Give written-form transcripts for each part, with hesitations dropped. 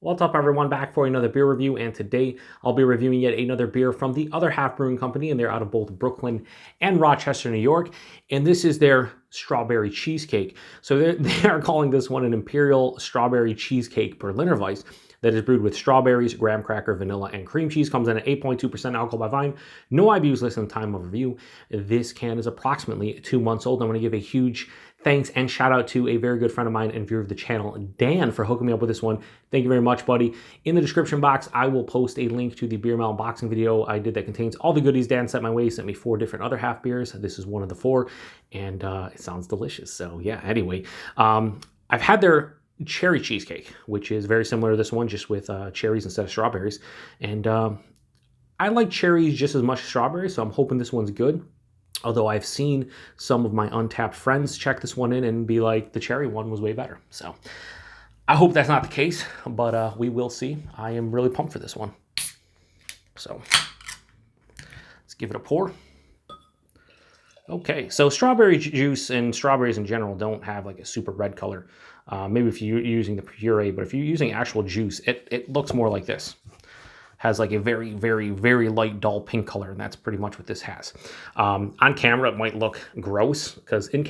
What's up, everyone? Back for another beer review, and today I'll be reviewing yet another beer from the Other Half Brewing Company, and they're out of both Brooklyn and Rochester, New York, and this is their Strawberry Cheesecake. So they are calling this one an Imperial Strawberry Cheesecake Berliner Weisse that is brewed with strawberries, graham cracker, vanilla, and cream cheese. Comes in at 8.2% alcohol by volume. No IBUs listed in time of review. This can is approximately 2 months old. I want to give a huge thanks and shout out to a very good friend of mine and viewer of the channel, Dan, for hooking me up with this one. Thank you very much, buddy. In the description box, I will post a link to the beer mail unboxing video I did that contains all the goodies Dan sent my way. He sent me 4 different Other Half beers. This is one of the 4, and it sounds delicious. So yeah, anyway, I've had their Cherry Cheesecake, which is very similar to this one, just with cherries instead of strawberries. And I like cherries just as much as strawberries, so I'm hoping this one's good. Although I've seen some of my Untapped friends check this one in and be like, the cherry one was way better. So I hope that's not the case, but we will see. I am really pumped for this one. So let's give it a pour. Okay, so strawberry juice and strawberries in general don't have like a super red color. Maybe if you're using the puree, but if you're using actual juice, it looks more like this. Has like a very, very, very light, dull pink color, and that's pretty much what this has. On camera, it might look gross, because in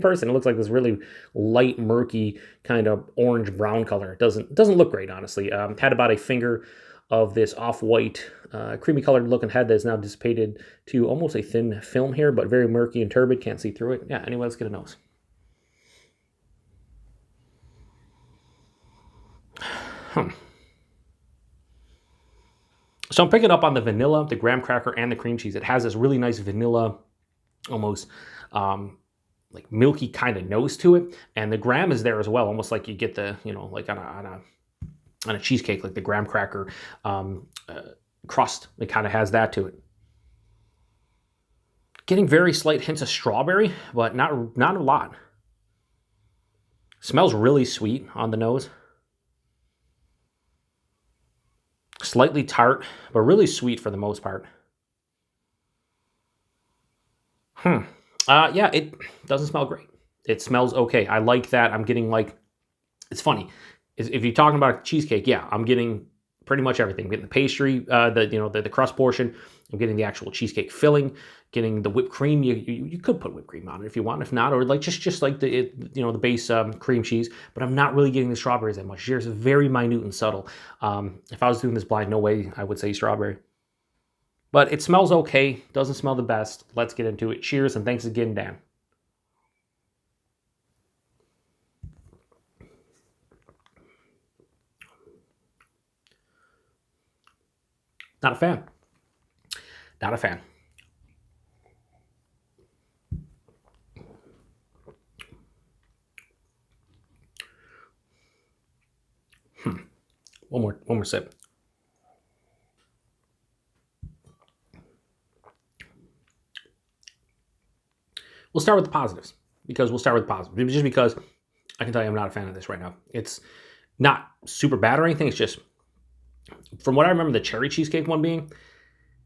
person, it looks like this really light, murky, kind of orange-brown color. It doesn't look great, honestly. Had about a finger of this off-white, creamy-colored looking head that is now dissipated to almost a thin film here, but very murky and turbid. Can't see through it. Yeah, anyway, let's get a nose. So I'm picking up on the vanilla, the graham cracker, and the cream cheese. It has this really nice vanilla, almost like milky kind of nose to it. And the graham is there as well, almost like you get the, you know, like on a cheesecake, like the graham cracker crust. It kind of has that to it. Getting very slight hints of strawberry, but not a lot. Smells really sweet on the nose. Slightly tart, but really sweet for the most part. Yeah, it doesn't smell great. It smells okay. I like that. I'm getting like, it's funny. If you're talking about a cheesecake, yeah, I'm getting pretty much everything. I'm getting the pastry, the crust portion. I'm getting the actual cheesecake filling, getting the whipped cream. You could put whipped cream on it if you want, if not, or like just like the base cream cheese. But I'm not really getting the strawberries that much. It's very minute and subtle. If I was doing this blind, no way I would say strawberry. But it smells okay. Doesn't smell the best. Let's get into it. Cheers, and thanks again, Dan. Not a fan. Not a fan. One more sip. We'll start with the positives, just because I can tell you I'm not a fan of this right now. It's not super bad or anything. It's just, from what I remember the Cherry Cheesecake one being,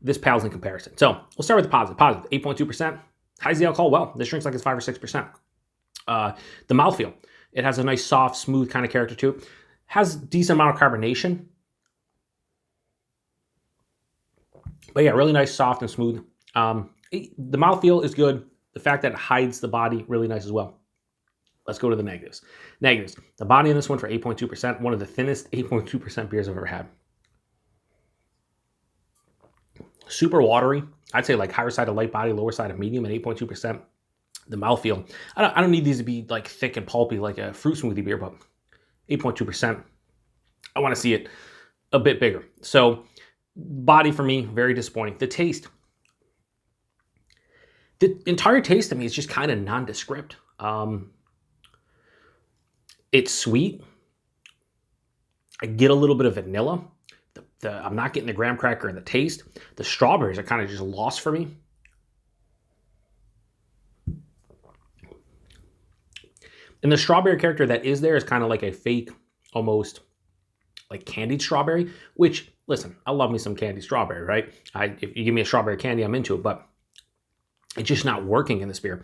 this pales in comparison. So we'll start with the positive. Positive, 8.2%. How's the alcohol? Well, this drink's like it's 5 or 6%. The mouthfeel, it has a nice, soft, smooth kind of character to it. Has a decent amount of carbonation. But yeah, really nice, soft, and smooth. The mouthfeel is good. The fact that it hides the body, really nice as well. Let's go to the negatives. Negatives. The body in this one for 8.2%. One of the thinnest 8.2% beers I've ever had. Super watery. I'd say like higher side of light body, lower side of medium at 8.2%. The mouthfeel. I don't need these to be like thick and pulpy like a fruit smoothie beer, but 8.2%. I want to see it a bit bigger. So body for me, very disappointing. The taste. The entire taste to me is just kind of nondescript. It's sweet. I get a little bit of vanilla. I'm not getting the graham cracker and the taste. The strawberries are kind of just lost for me. And the strawberry character that is there is kind of like a fake, almost like candied strawberry, which, listen, I love me some candied strawberry, right? If you give me a strawberry candy, I'm into it, but it's just not working in this beer.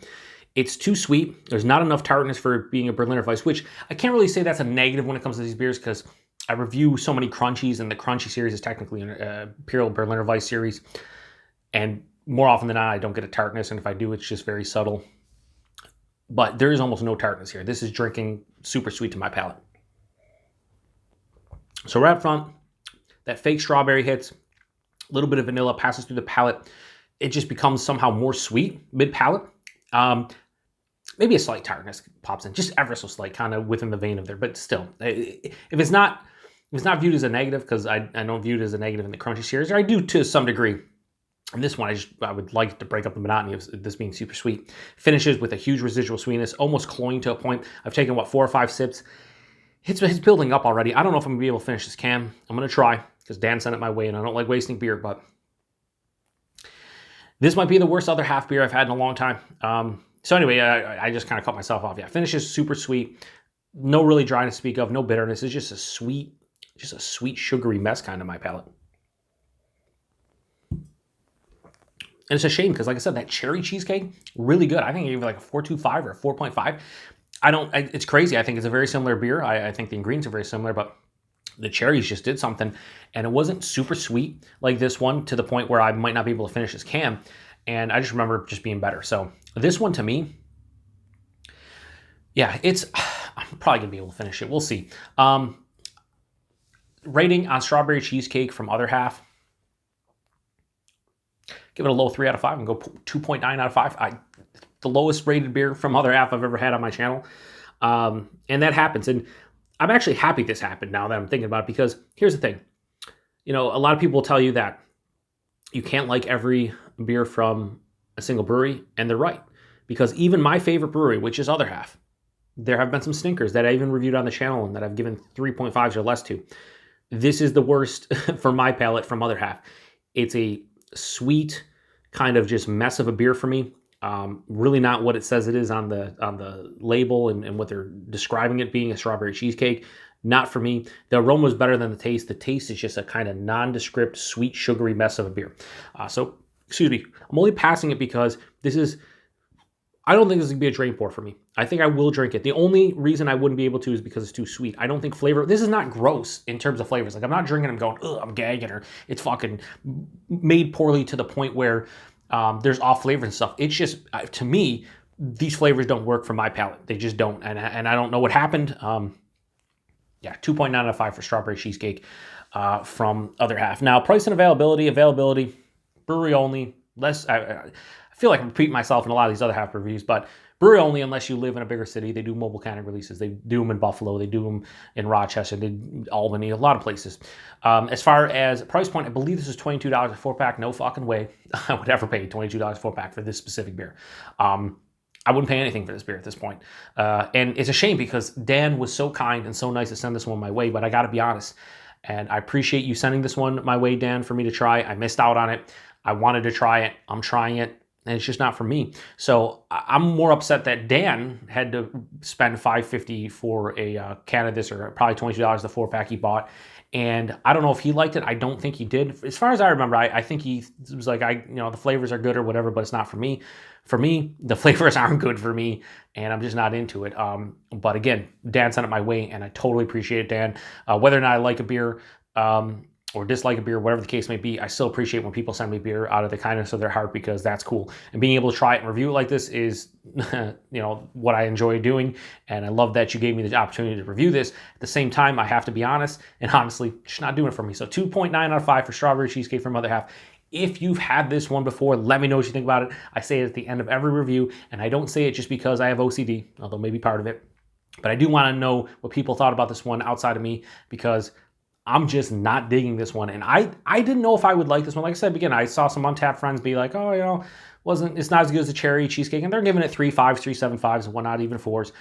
It's too sweet. There's not enough tartness for being a Berliner Weisse, which I can't really say that's a negative when it comes to these beers, because I review so many crunchies, and the crunchy series is technically an Imperial Berliner Weisse series. And more often than not, I don't get a tartness, and if I do, it's just very subtle. But there is almost no tartness here. This is drinking super sweet to my palate. So right up front, that fake strawberry hits, a little bit of vanilla passes through the palate. It just becomes somehow more sweet mid-palate. Maybe a slight tartness pops in, just ever so slight, kind of within the vein of there. But still, if it's not viewed as a negative, because I don't view it as a negative in the crunchy series, or I do to some degree. And this one, I would like to break up the monotony of this being super sweet. Finishes with a huge residual sweetness, almost cloying to a point. I've taken, 4 or 5 sips. It's building up already. I don't know if I'm going to be able to finish this can. I'm going to try, because Dan sent it my way, and I don't like wasting beer, but this might be the worst Other Half beer I've had in a long time. So anyway, I just kind of cut myself off. Yeah, finishes super sweet. No really dryness to speak of. No bitterness. It's just a sweet, sugary mess kind of my palate. And it's a shame because, like I said, that cherry cheesecake, really good. I think I gave it like a 4.25 or a 4.5. It's crazy. I think it's a very similar beer. I think the ingredients are very similar, but the cherries just did something. And it wasn't super sweet like this one, to the point where I might not be able to finish this can. And I just remember just being better. So this one, to me, yeah, I'm probably going to be able to finish it. We'll see. Rating on Strawberry Cheesecake from Other Half. Give it a low 3 out of 5 and go 2.9 out of 5. The lowest rated beer from Other Half I've ever had on my channel. And that happens. And I'm actually happy this happened now that I'm thinking about it, because here's the thing. A lot of people will tell you that you can't like every beer from a single brewery, and they're right. Because even my favorite brewery, which is Other Half, there have been some stinkers that I even reviewed on the channel and that I've given 3.5s or less to. This is the worst for my palate from Other Half. It's a sweet kind of just mess of a beer for me. Really not what it says it is on the label and what they're describing it being, a strawberry cheesecake. Not for me. The aroma is better than the taste. The taste is just a kind of nondescript, sweet, sugary mess of a beer. So, excuse me, I'm only passing it because I don't think this is going to be a drain pour for me. I think I will drink it. The only reason I wouldn't be able to is because it's too sweet. I don't think this is not gross in terms of flavors. Like, I'm not drinking it and going, ugh, I'm gagging, or it's fucking made poorly to the point where there's off flavors and stuff. It's just, to me, these flavors don't work for my palate. They just don't. And I don't know what happened. Yeah, 2.9 out of 5 for Strawberry Cheesecake from Other Half. Now, price and availability, brewery only. I feel like I'm repeating myself in a lot of these Other Half reviews, but brewery only unless you live in a bigger city. They do mobile canning releases. They do them in Buffalo. They do them in Rochester. They do Albany, a lot of places. As far as price point, I believe this is $22 a 4-pack. No fucking way I would ever pay $22 a 4-pack for this specific beer. I wouldn't pay anything for this beer at this point. And it's a shame because Dan was so kind and so nice to send this one my way, but I got to be honest. And I appreciate you sending this one my way, Dan, for me to try. I missed out on it. I wanted to try it. I'm trying it. And it's just not for me. So I'm more upset that Dan had to spend $5.50 for a can of this, or probably $22 the 4-pack he bought. And I don't know if he liked it. I don't think he did. As far as I remember, I think he was like, the flavors are good or whatever, but it's not for me. For me, the flavors aren't good for me, and I'm just not into it. But again, Dan sent it my way, and I totally appreciate it, Dan. Whether or not I like a beer, or dislike a beer, whatever the case may be, I still appreciate when people send me beer out of the kindness of their heart, because that's cool. And being able to try it and review it like this is, what I enjoy doing. And I love that you gave me the opportunity to review this. At the same time, I have to be honest, and honestly, just not doing it for me. So 2.9 out of 5 for Strawberry Cheesecake from Other Half. If you've had this one before, let me know what you think about it. I say it at the end of every review, and I don't say it just because I have OCD, although maybe part of it. But I do want to know what people thought about this one outside of me, because I'm just not digging this one. And I didn't know if I would like this one. Like I said, again, I saw some Untapped friends be like, oh, it's not as good as the Cherry Cheesecake. And they're giving it 3.5s, 3.75s, and whatnot, even 4s.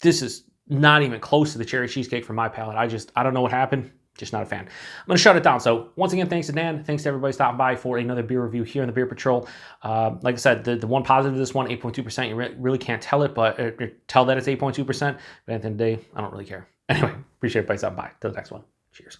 This is not even close to the Cherry Cheesecake for my palate. I don't know what happened. Just not a fan. I'm going to shut it down. So once again, thanks to Dan. Thanks to everybody stopping by for another beer review here in the Beer Patrol. Like I said, the one positive of this one, 8.2%. You really can't tell it, but tell that it's 8.2%. But at the end of the day, I don't really care. Anyway, appreciate everybody stopping by. Till the next one. Cheers.